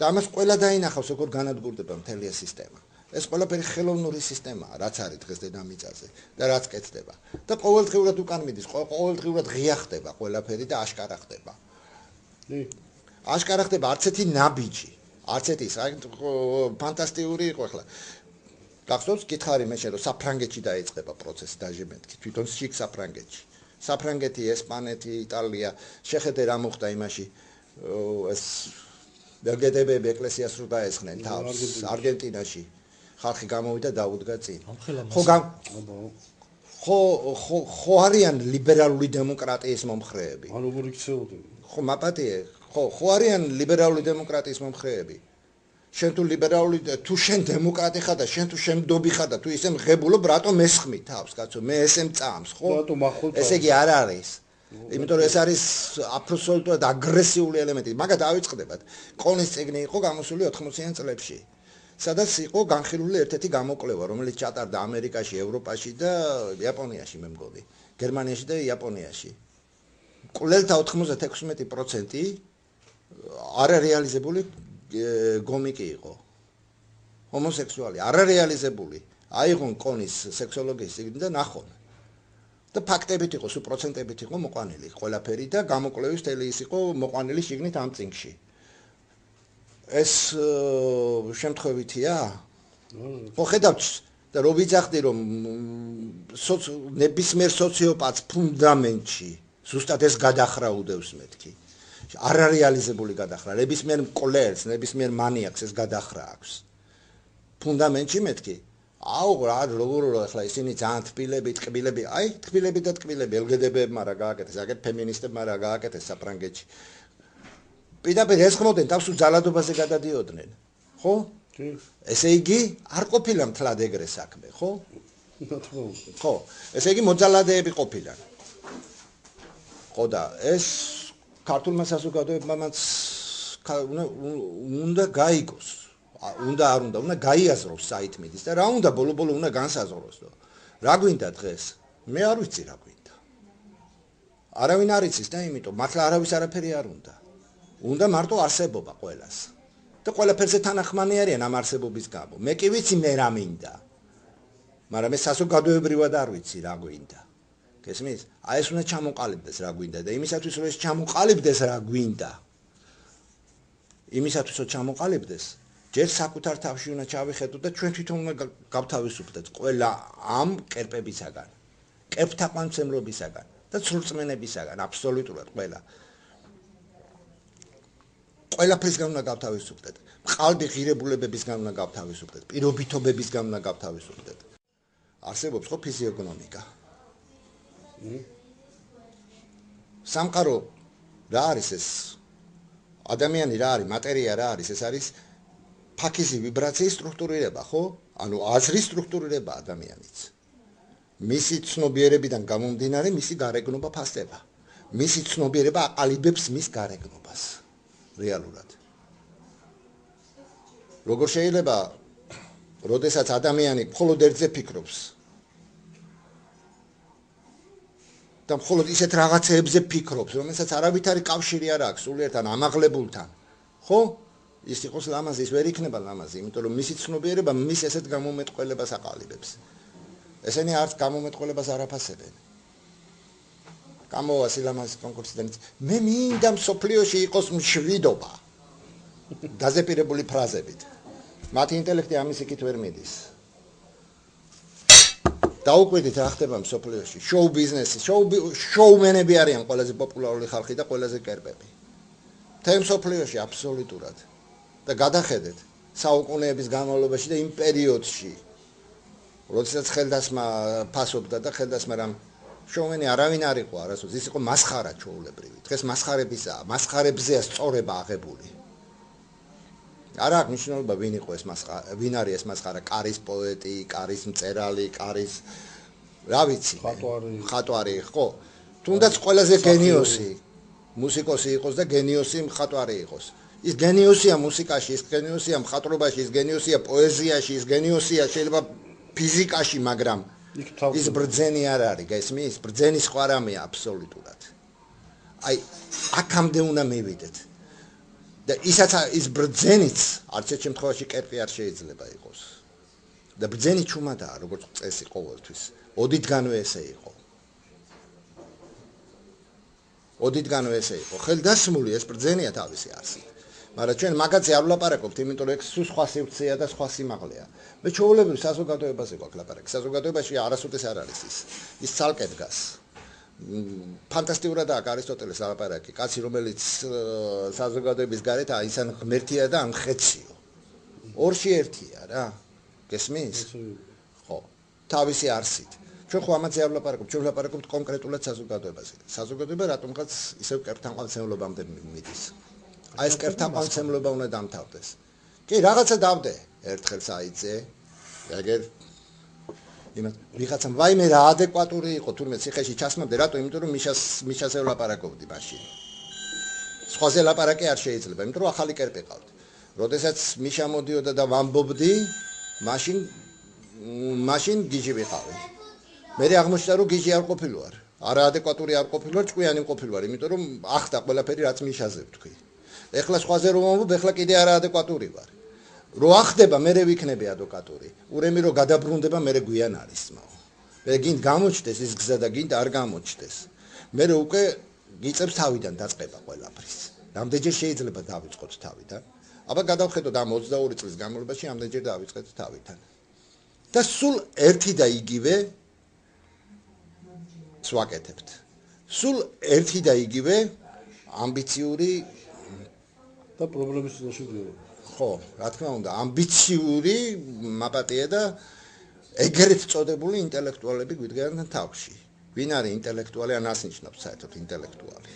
და ამას ყველა დაინახავს, როგორ განადგურდება მთელი ეს სისტემა. ეს ყველაფერი ხელოვნური სისტემაა, რაც არის დღეს დედამიწაზე და რაც კეთდება. და ყოველდღიურად უკან მიდის, ყოველდღიურად ღია ხდება ყველაფერი და აშკარა ხდება. აშკარა ხდება არც ერთი ნაბიჯი, არც ერთი ფანტასტიკური იყო ახლა. გახსოვს კითხარი მე შენ რომ საფრანგეთში დაიწყება პროცესი დაჟე მეთქი, თვითონ შიქ საფრანგეთში. საფრანგეთი, ესპანეთი, იტალია, შეხედე რა მოხდა იმაში ეს LGBT ეკლესიას რო დაესხნენ თავს არგენტინაში. ხალხი გამოვიდა დაუდგა წინ. ხო არიან ლიბერალური დემოკრატიის მომხრეები. ანუ როგორ იქცეოდნენ? ხო მაპატიე, ხო არიან ლიბერალური დემოკრატიის მომხრეები. შენ თუ ლიბერალური თუ შენ დემოკრატი ხარ და შენ თუ შემდობი ხარ და თუ ისე მღებულობ, რატომ ესხმი თავს, კაცო, მე ესე მწამს, ხო? ესე იგი არ არის. იმიტომ რომ ეს არის აბსოლუტურად აგრესიული ელემენტი. მაგათ დავიწყდებათ. კონის წიგნი იყო გამოსული 80-იან წლებში. სადაც იყო განხილული ერთ-ერთი გამოკვლევა, რომელიც ჩატარდა ამერიკაში, ევროპაში და იაპონიაში, მე მგონი. გერმანიაში და იაპონიაში. კვლელთა 96% არარეალიზებული გომიკი იყო. ჰომოსექსუალი, არარეალიზებული. აიღონ კონის სექსოლოგიის წიგნი და ნახონ. და ფაქტებით იყო, სულ პროცენტებით იყო მოყვანილი ყველაფერი და გამოკვლევის თელი ის იყო მოყვანილი შიგნით ამ წიგნში. ეს შემთხვევითია? ხო ხედავთ და რო ვიძახდი რომ ნებისმიერ სოციოპატს ფუნდამენტში ზუსტად ეს გადახრა უდევს მეთქი. არარეალიზებული გადახრა, ნებისმიერ მკვლელს, ნებისმიერ მანიაკს ეს გადახრა აქვს. ფუნდამენტში მეთქი. აუ რა როგორ ახლა ისინი ძალიან თბილები, აი თბილები და თბილები LGBT-ებმა რა გააკეთეს, აგერ ფემინისტებმა რა გააკეთეს საფრანგეთში. პირდაპირ ესხმოდნენ თავს უძალადობაზე გადადიოდნენ. ხო? ესე იგი არ ყოფილა მთლად ეგრე საქმე, ხო? ხო, ესე იგი მოძალადეები ყოფილან. ხო და ეს ქართულმა საზოგადოებამაც უნდა გაიგოს. უნდა არ უნდა გაიაზროს საითმიდის და რა უნდა ბოლო-ბოლო უნდა განსაზღვროს. რა გვინდა დღეს? მე არ ვიცი რა გვინდა. არავინ არ იცის და იმიტომ მართლა არავის არაფერი არ უნდა. უნდა მარტო არსებობა ყველას. და ყველაფერზე თანახმანი არიან ამ არსებობის გამო. მე კი ვიცი მე რა მინდა. მაგრამ მე საზოგადოებრივად არ ვიცი რა გვინდა. გესმის? აი ეს უნდა ჩამოყალიბდეს რა გვინდა და იმისათვის რომ ეს ჩამოყალიბდეს რა გვინდა. იმისათვის რომ ჩამოყალიბდეს ჯერ საკუთარ თავში უნდა ჩავიხედოთ და ჩვენ თვითონ უნდა გავთავისუფლდეთ ყველა ამ კერპებისაგან, კერპთაყვანმცემლობისაგან და სრულწმენებისაგან, აბსოლუტურად ყველა. ყველაფრისგან უნდა გავთავისუფლდეთ. ყალბი ღირებულებებისგან უნდა გავთავისუფლდეთ, პირობითობებისგან უნდა გავთავისუფლდეთ. არსებობს ხო ფიზიოგნომიკა? სამყარო რა არის ეს? ადამიანი რა არის? მატერია რა არის? ეს არის ფაქიზი ვიბრაციის სტრუქტურირება, ხო? ანუ აზრის სტრუქტურირება ადამიანის. მისი ცნობიერებიდან გამომდინარე, მისი გარეგნობა ფასდება. მისი ცნობიერება აყალიბებს მის გარეგნობას რეალურად. როგორ შეიძლება როდესაც ადამიანი მხოლოდ ერთზე ფიქრობს და მხოლოდ ისეთ რაღაცეებზე ფიქრობს, რომელსაც არავითარი კავშირი არ აქვს სულიერთან ამაღლებულთან, ხო? ის იყოს ლამაზი, ის ვერ იქნება ლამაზი, იმიტომ რომ მისი ცნობიერება მის ესეთ გამომეტყველებას აყალიბებს. ესენი არც გამომეტყველებას არ აფასებენ. გამოვა სილამაზის კონკურსიდან. მე მინდა მსოფლიოში იყოს მშვიდობა. დაზეპირებული ფრაზებით. მათი ინტელექტი ამის იქით ვერ მიდის. დაუკვირდით რა ხდება მსოფლიოში. შოუ ბიზნესი, შოუმენები არიან ყველაზე პოპულარული ხალხი და ყველაზე კერპები. თემ მსოფლიოში აბსოლუტურად. და გადახედეთ საუკუნეების განმავლობაში და იმ პერიოდში, როდესაც ხელდასმა ფასობდა და ხელდასმა რამ შოუმენი არავინ არ იყო არასოდეს, ის იყო მასხარა ჩვეულებრივი. დღეს მასხარებზეა სწორება აღებული. არ აქვს მნიშვნელობა ვინ იყო ეს მასხარა, ვინ არის ეს მასხარა, კარის პოეტი, კარის მწერალი, კარის რა ვიცი, ხატვარი, ხო? თუნდაც ყველაზე გენიოსი მუსიკოსი იყოს და გენიოსი მხატვარი იყოს. ის გენიოსია მუსიკაში, ის გენიოსია მხატვრობაში, ის გენიოსია პოეზიაში, ის გენიოსია შეიძლება ფიზიკაში, მაგრამ ის ბრძენი არ არის, გესმის? ბრძენი სხვა რამეა აბსოლუტურად. აი, აქამდე უნდა მივიდეთ. და ისაც ის ბრძენიც არც ერთ შემთხვევაში კერპი არ შეიძლება იყოს. და ბრძენი ჩუმადაა, როგორც წესი ყოველთვის. ოდითგანვე ესე იყო. ოდითგანვე ესე იყო. ხელდასმული ეს ბრძენია თავისი არსით. მაგრამ ჩვენ მაგაზე არ ვლაპარაკობთ, იმიტომ რომ ეს სულ სხვა სივრცეა და სხვა სიმაღლეა. მე ჩვეულებრივ საზოგადოებაზე გვაქვს ლაპარაკი. საზოგადოებაში არასოდეს არ არის ის. ის ცალკე დგას. ფანტასტიკურად აქვს არისტოტელეს ლაპარაკი. კაცი, რომელიც საზოგადოების გარეთ ის ან ღმერთია და ან ხეციო. ორში ერთია რა. გესმის? ხო. თავისი არსით. ჩვენ ხო ამაზე არ ვლაპარაკობთ, ჩვენ ვლაპარაკობთ კონკრეტულად საზოგადოებაზე. საზოგადოება რატომღაც ისევ კერპთანყმაცემლობამდე მიდის. აი ეს კერპთანყმაცემლობა უნდა დამთავრდეს. კი, რაღაცა დავდე ერთხელ საიტზე. ეგერ იმათ ვიღაცამ ვაიმე რა ადეკვატური იყო თურმე ციხეში ჩასმამდე, რატო? იმიტომ რომ მიშაზე ვლაპარაკობდი მაშინ. სხვაზე ლაპარაკი არ შეიძლება, იმიტომ რომ ახალი კერპი ყავთ. როდესაც მიშა მოდიოდა და ვამბობდი, მაშინ გიჟი ვიყავი. მე აღმოჩნდა რომ გიჟი არ ყოფილვარ. არაადეკვატური არ ყოფილვარ, ჭკვიანი ყოფილვარ, იმიტომ რომ ახდა ყველაფერი რაც მიშაზე ვთქვი. ეხლა სხვაზე რომ ვამბობ, ეხლა კიდე არაადეკვატური ვარ. რო ახდება, მე ვიქნები ადვოკატური. ურემი რო გადაბრუნდება, მე გვიან არის მაო. მე გინდ გამოჩდეს ის გზა და გინდ არ გამოჩდეს. მე უკვე გიწევს თავიდან დაწყება ყველაფრის. რამდენჯერ შეიძლება დავიწყოთ თავიდან? აბა გადავხედოთ ამ 22 წლის განმავლობაში რამდენჯერ დავიწყეთ თავიდან. და სულ ერთი და იგივე ვაკეთებთ. სულ ერთი და იგივე ამბიციური და პრობლემის წინაშე ვდგება. ხო, რა თქმა უნდა, ამბიციური მაპატია და ეგრეთ წოდებული ინტელექტუალები გვიდგიან თავში. ვინ არის ინტელექტუალი, ან ასნიშნავს საერთოდ ინტელექტუალი.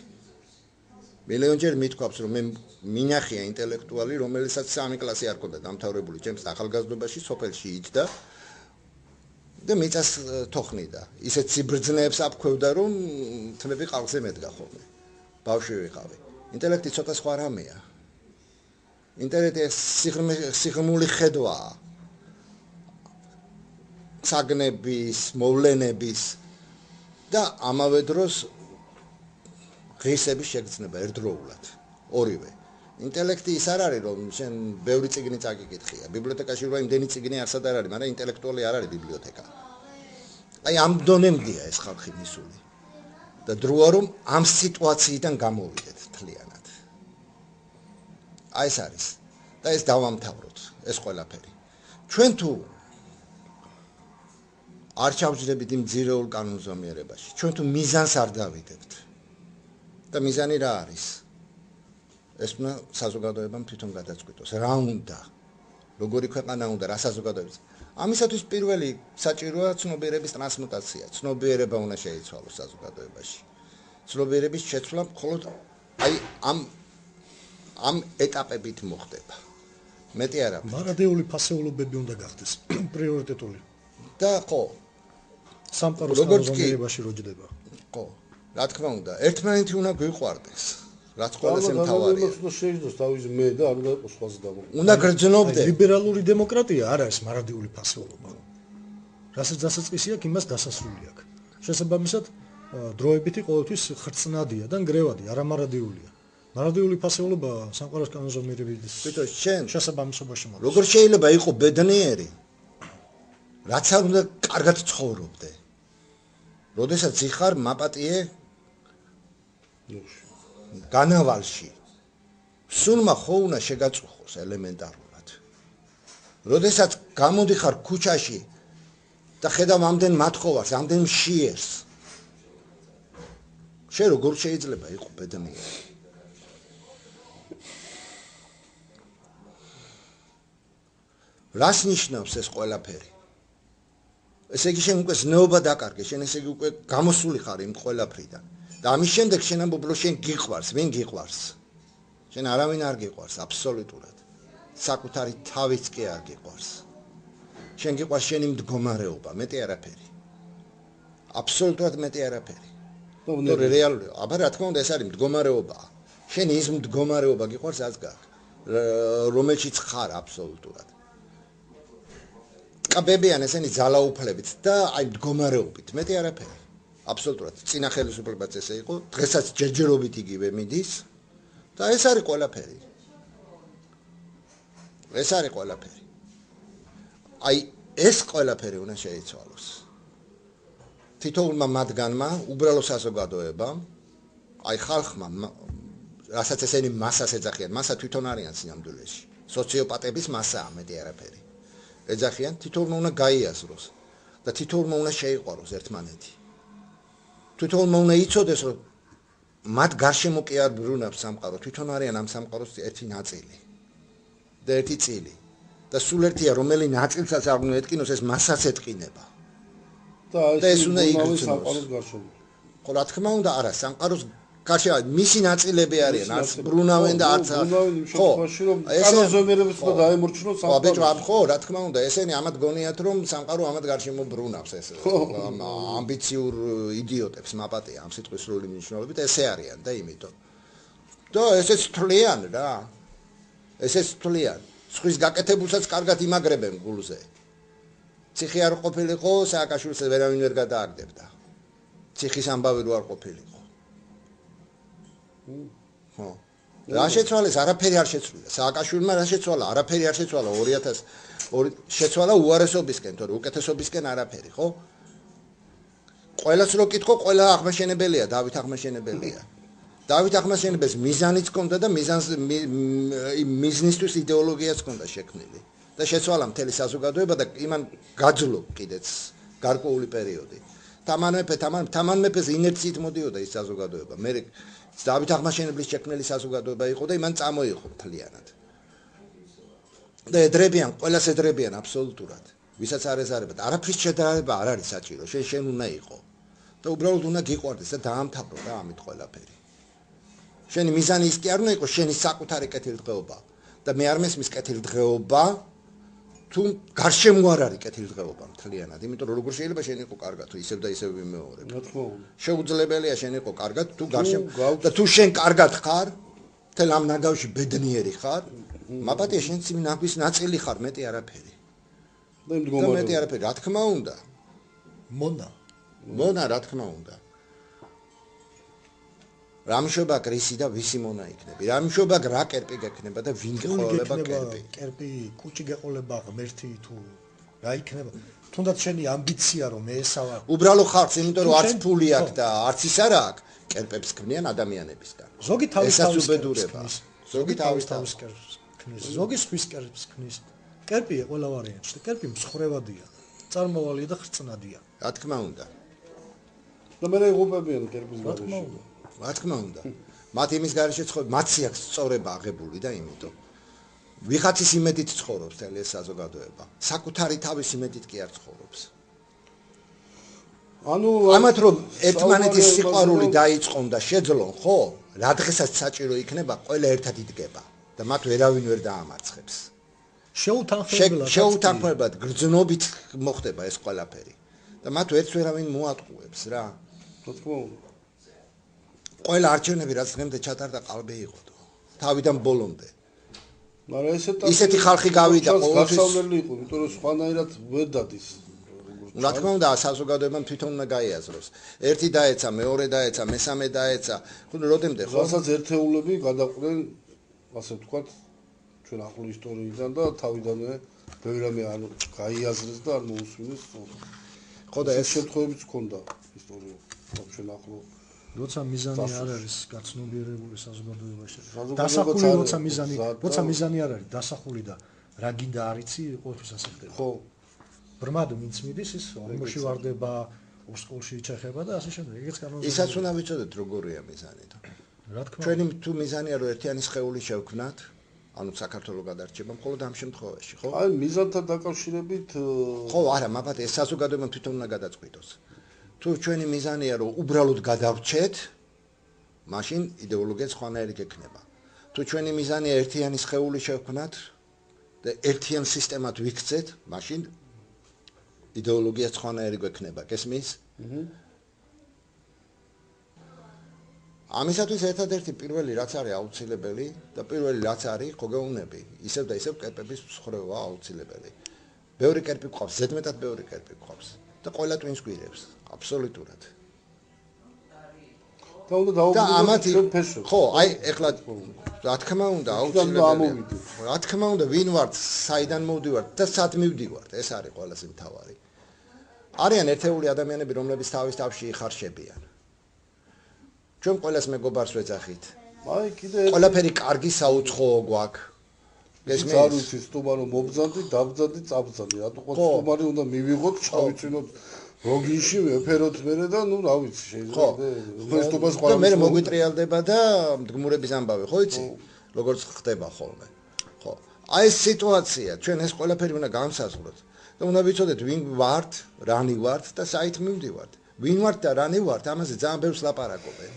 მილიონჯერ მithქვავს, რომ მე მინახია ინტელექტუალი, რომელსაც 3 კლასი არ ქონდა დამთავრებული ჩემს ახალგაზრდობაში, სოფელში იჯდა და მიწას თოხნიდა. ისეთ სიბრძნეებს აფქვევდა, რომ თმები ყალხზე მედგა ხოლმე. ბავშვი ვიყავი. ინტელექტი ცოტა სხვა რამეა. ინტელექტი სიღრმული ხედვაა. საგნების, მოვლენების და ამავე დროს ღირსების შეგრძნება ერთდროულად. ორივე. ინტელექტი ის არ არის, რომ შენ ბევრი წიგნი წაგიკითხია. ბიბლიოთეკაში რა იმდენი წიგნი არსად არ არის, მაგრამ ინტელექტუალი არ არის ბიბლიოთეკა. აი ამ დონემდეა ეს ხალხი მისული. და დროა რომ ამ სიტუაციიდან გამოვიდეთ თლიანად. აი ეს არის. და ეს დავამთავროთ, ეს ყველაფერი. ჩვენ თუ არ ჩავჯდებით იმ ძირეულ კანონზომიერებაში, ჩვენ თუ მიზანს არ დავიდებთ. და მიზანი რა არის? ეს უნდა საზოგადოებამ თვითონ გადაწყვიტოს. რა უნდა? როგორი ქვეყანა უნდა, რა საზოგადოებას? ამისათვის პირველი საჭიროა ცნობიერების ტრანსმუტაცია. ცნობიერება უნდა შეიცვალოს საზოგადოებაში. ცნობიერების შეცვლა მხოლოდ აი ამ ეტაპებით მოხდება. მეტი არა. მარადეული ფასეულობები უნდა გახდეს პრიორიტეტული. და ხო, სამყაროს კანონზომიერებაში როჯდება. ხო, რა თქმა უნდა, ერთმანეთი უნდა გვიყვარდეს. რაც ყველაზე მთავარია. შეიძლება თავის მე და არ უნდა იყოს სხვაზე დამოკიდებული. უნდა გრძნობდე. ლიბერალური დემოკრატია არ არის მარადიული ფასეულობა. რასაც დასაწყისი აქვს, იმას დასასრული აქვს. შესაბამისად, დროებითი ყოველთვის ხრწნადია და ნგრევადი, არა მარადიულია. მარადიული ფასეულობა სამყაროს კანონზომიერების თვითონ შენ შესაბამისობაში მოდის. როგორ შეიძლება იყო ბედნიერი? რაც არ უნდა კარგად ცხოვრობდე. როდესაც იხარ მაპატიე განავალში. სულმა ხო უნდა შეგაწუხოს ელემენტარულად. როდესაც გამოდიხარ ქუჩაში და ხედავ ამდენ მათხოვარს, ამდენ მშიერს. შენ როგორ შეიძლება იყო ბედნიერი? რას ნიშნავს ეს ყველაფერი? ესე იგი შენ უკვე ზნეობა დაკარგე, შენ ესე იგი უკვე გამოსული ხარ იმ ყველაფრიდან. და ამის შემდეგ შენ ამბობ, რომ შენ გიყვარს, ვინ გიყვარს? შენ არავინ არ გიყვარს აბსოლუტურად. საკუთარი თავიც კი არ გიყვარს. შენ გიყვარს შენი მდგომარეობა, მეტი არაფერი. აბსოლუტურად მეტი არაფერი. ნუ რეალურად, აბა რა თქმა უნდა ეს არის მდგომარეობა. შენ ის მდგომარეობა გიყვარს აზგაკ, რომელშიც ხარ აბსოლუტურად. კაბებიან ესენი ძალაუფლებით და აი მდგომარეობით, მეტი არაფერი. აბსოლუტურად. წინა ხელისუფლებაც ესე იყო, დღესაც ჯერჯერობით იგივე მიდის და ეს არის ყველაფერი. ეს არის ყველაფერი. აი ეს ყველაფერი უნდა შეიცვალოს. თითოეულმა მათგანმა, უბრალო საზოგადოებამ, აი ხალხმა, რასაც ესენი მასას ეძახიან, მასა თვითონ არიან სინამდვილეში. სოციოპატების მასაა მეტი არაფერი. ეძახიან, თითოეულმა უნდა გაიაზროს და თითოეულმა უნდა შეიყვაროს ერთმანეთი. თვითონმა უნდა იცოდეს, რომ მათ გარშემო კი არ ბრუნავს სამყარო, თვითონ არიან ამ სამყაროს ერთი ნაწილი და ერთი წილი. და სულ ერთია, რომელი ნაწილსაც არ უნდა ეთკინოს, ეს მასაც ეთკინება. და ეს უნდა იგრძნოს სამყაროს გარშემო. ხო, რა თქმა უნდა, არა, სამყაროს გარშემო მისი ნაწილები არიან, არც ბრუნავენ და არც ხო, კანონზომიერებას უნდა დაემორჩილოს სამყარო. აბიჭო, ხო, რა თქმა უნდა, ესენი ამათ გონიათ, რომ სამყარო ამათ გარშემო ბრუნავს ეს ამბიციურ იდიოტებს მაპატია ამ სიტყვის სრული მნიშვნელობით ესე არიან და იმიტომ. და ესეც თვლიან რა. ესეც თვლიან. სხვის გაკეთებულსაც კარგად იმაგრებენ გულზე. ციხე არ ყოფილიყო, სააკაშვილს ვერავინ ვერ გადააგდებდა. ციხის ამბავი რო არ ყოფილიყო. ხო. რა შეცვალეს? არაფერი არ შეცვლილა. სააკაშვილმა რა შეცვალა? არაფერი არ შეცვალა 2002 შეცვალა უარესობისკენ, თორე უკეთესობისკენ არაფერი, ხო? ყველას რო კითხო, ყველა აღმაშენებელია, დავით აღმაშენებელია. დავით აღმაშენებელს მიზანიც ჰქონდა და მიზნისთვის იდეოლოგიაც ჰქონდა შექმნილი. და შეცვალა მთელი საზოგადოება და იმან გაძლო კიდეც გარკვეული პერიოდი. თამარ მეფეს ინერციით მოდიოდა ის საზოგადოება. მე დავით აღმაშენებლის შექმნილი საზოგადოება იყო და იმან წამოიღო მთლიანად. და ეძრებიან, ყველას ეძრებიან აბსოლუტურად. ვისაც არ ეზარებათ, არაფრის შედარება არ არის საჭირო, შენ უნდა იყო. და უბრალოდ უნდა გიყვარდეს და დაამთავრო რა ამით ყველაფერი. შენი მიზანი ის კი არ უნდა იყოს შენი საკუთარი კეთილდღეობა და მე არ მესმის კეთილდღეობა თუ გარშემო არ არის კეთილდღეობა მთლიანად, იმიტომ რომ როგორ შეიძლება შენ იყო კარგად თუ ისევ და ისევ ვიმეორებ. რა თქმა უნდა. შეუძლებელია შენ იყო კარგად თუ გარშემო და თუ შენ კარგად ხარ, თელ ამ ნაგავში ბედნიერი ხარ, მაპატია შენ ნაგვის ნაწილი ხარ, მეტი არაფერი. და მდგომარეობა. მეტი არაფერი, რა თქმა უნდა. მონა, რა თქმა უნდა. რამშობა კრისი და ვისი მონა იქნები. რამშობა რა კერპი გექნება და ვინ გეყოლება კერპი. კერპი, კუჭი გეყოლება, ღმერთი თუ რა იქნება. თუნდაც შენი ამბიცია რომ ესავა. უბრალო ხალხს, იმიტომ რომ არც ფული აქვს და არც ის არა აქვს, კერპებს ქმნიან ადამიანებისგან. ზოგი თავის უბედურება. ზოგი თავის კერპს ქმნის. ზოგი სხვის კერპს ქმნის. კერპია ყველა ვარიანტში და კერპი მსხრევადია. წარმოვალია და ხრწნადია. რა თქმა უნდა. და მე იღუპებიან კერპის გარშემო. რა თქმა უნდა. მათ იმის გარეშე ცხოვრობენ, მათი აქვს სწორება აღებული და იმიტომ. ვიღაცის იმედით ცხოვრობს თელი ეს საზოგადოება. საკუთარი თავის იმედით კი არ ცხოვრობს. ანუ ამათ რომ ერთმანეთის სიყვარული დაიწყონ და შეძლონ, ხო? რა დღესაც 사ჭირო იქნება, ყველა ერთად იდგება და მათ ვერავინ ვერ დაამარცხებს. შეუთანხმებლად გრძნობით მოხდება ეს ყველაფერი და მათ ვერც ვერავინ მოატყუებს რა. რა თქმა უნდა. ყველა არჩევნები რაც დღემდე ჩატარდა ყალბე იყო თავიდან ბოლომდე. მაგრამ ისეთი ხალხი გავიდა ყოველთვის გასავლელი იყო, იმიტომ რომ სხვანაირად ვერ დადის. რა თქმა უნდა, საზოგადოებამ თვითონ უნდა გაიაზროს. ერთი დაეცა, მეორე დაეცა, მესამე დაეცა. ხო, როდემდე ხო? რასაც ერთეულები გადაყვნენ, ასე ვთქვათ, ჩვენ ახლო ისტორიიდან და თავიდანვე ბევრი რამე არ გაიაზრეს და არ მოусმინეს. ხო და ეს შემთხვევებიც ჰქონდა ისტორია. ჩვენ ახლო როცა მიზანი არ არის გაცნობიერებული საზოგადოებაში. საზოგადოებაც დასახული არის, როცა მიზანი, ზატა. როცა მიზანი არ არის დასახული და რა გინდა არიცი, ყოველთვის ასე ხდება. ხო, ბრმად ვინც მიდის ის ორმოში ვარდება, სკოლში იჩეხება და ასე შემდეგ. ეგეც კანონზეა. ისაც უნდა ვიცოდეთ როგორია მიზანი თუ. რა თქმა უნდა. ჩვენი თუ მიზანია რომ ერთიანი სხეული შევქმნათ, ანუ საქართველოს გადარჩება, მხოლოდ ამ შემთხვევაში, ხო? აი მიზანთან დაკავშირებით ხო, არა, მაბატ ეს საზოგადოებამ თვითონ უნდა გადაწყვიტოს. თუ ჩვენი მიზანია რომ უბრალოდ გადავრჩეთ, მაშინ იდეოლოგია სხვანაირი გექნება. თუ ჩვენი მიზანია ერთიანი სხეული შევქმნათ და ერთიან სისტემად ვიქცეთ, მაშინ იდეოლოგია სხვანაირი გვექნება. გესმის? ამისათვის ერთადერთი პირველი რაც არის აუცილებელი და პირველი რაც არის ხო გეუბნები, ისევ და ისევ კერპების მსხრევა აუცილებელი. ბევრი კერპი გვყავს, ზედმეტად ბევრი კერპი გვყავს და ყველა twins გვირებს, აბსოლუტურად. და უნდა და ამათ ჩვენ ფესვებს. ხო, აი ეხლა რა თქმა უნდა აუცილებელია. ამოვიდეთ. რა თქმა უნდა, ვინ ვართ, საიდან მოვდივართ და სად მივდივართ, ეს არის ყველაზე მთავარი. არიან ერთეული ადამიანები, რომლებიც თავის თავში იხარშებიან. ჩვენ ყველას მეგობარს ვეძახით. აი კიდე ყველაფერი კარგი საუცხოო გვაქვს. ეს არ ვიცი სტუმარი რომ მობძანდი, დაბძანდი, წაბძანდი. რატო ყო სტუმარი უნდა მივიღოთ, ჩავიწვინოთ როგინში, ვეფეროთ მერე და ნუ რა ვიცი შეიძლება ეს სტუმარს და ყველა მე მოგიტრიალდება და მდგმურების ამბავი, ხო იცი? როგორც ხდება ხოლმე. ხო. აი ეს სიტუაცია, ჩვენ ეს ყველაფერი უნდა განსაზღვროთ. და უნდა ვიცოდეთ ვინ ვართ, რანი ვართ და საით მივდივართ. ვინ ვართ და რანი ვართ, ამაზე ძალიან ბევრს ლაპარაკობენ.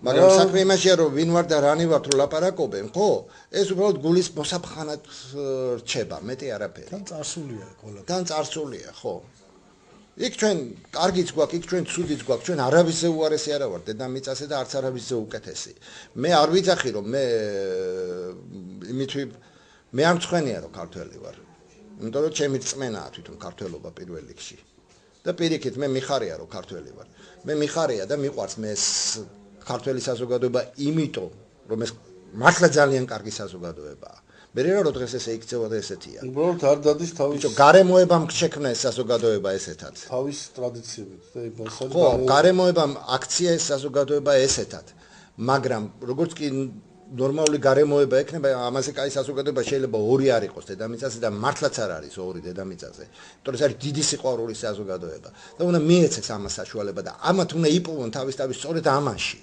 მაგრამ საქმე იმაშია რომ ვინ ვარ და რანი ვარ თუ ლაპარაკობენ, ხო? ეს უბრალოდ გულის მოსაფხანად რჩება, მეტი არაფერი. თან წარსულია ყველა. თან წარსულია, ხო? იქ ჩვენ კარგიც გვაქვს, იქ ჩვენ ცუდიც გვაქვს, ჩვენ არავისზე უარესი არა ვარ, დედამიწაზე და არც არავისზე უკეთესი. მე არ ვიცახი რომ მე იმითვი მე არ მწვენია რომ ქართველი ვარ. იმიტომ რომ ჩემი რწმენაა თვითონ ქართველობა პირველ რიგში. და პირიქით მე მიხარია რომ ქართველი ვარ. მე მიხარია და მიყვარს მე ქართველი საზოგადოება იმიტომ რომ ეს მართლა ძალიან კარგი საზოგადოებაა. მე რა რო დღეს ესე იქცევა და ესეთია. უბრალოდ არ დადის თავის ბიჭო, გარემოებამ შექმნა ეს საზოგადოება ესეთად. თავის ტრადიციებით და იმასაც ხო, გარემოებამ აქცია ეს საზოგადოება ესეთად. მაგრამ როგორც კი ნორმალური გარემოება ექნება, ამაზე კაი საზოგადოება შეიძლება ორი არ იყოს დედამიწაზე და მართლაც არ არის ორი დედამიწაზე. იმიტომ რომ ეს არის დიდი სიყვარულის საზოგადოება და უნდა მიეცეს ამას საშუალება და ამათ უნდა იპოვონ თავის სწორედ ამაში.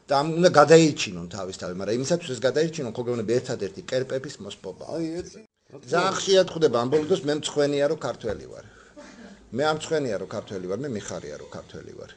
და ამ უნდა გადაირჩინონ თავისთავად, მაგრამ იმისათვის ეს გადაირჩინონ, ხო გეუბნები ერთადერთი კერპების მოსპობა. აი ეს ძალიან ხშირად ხდება ამ ბოლოს მე მწვენია რომ ქართველი ვარ. მე არ მწვენია რომ ქართველი ვარ, მე მიხარია რომ ქართველი ვარ.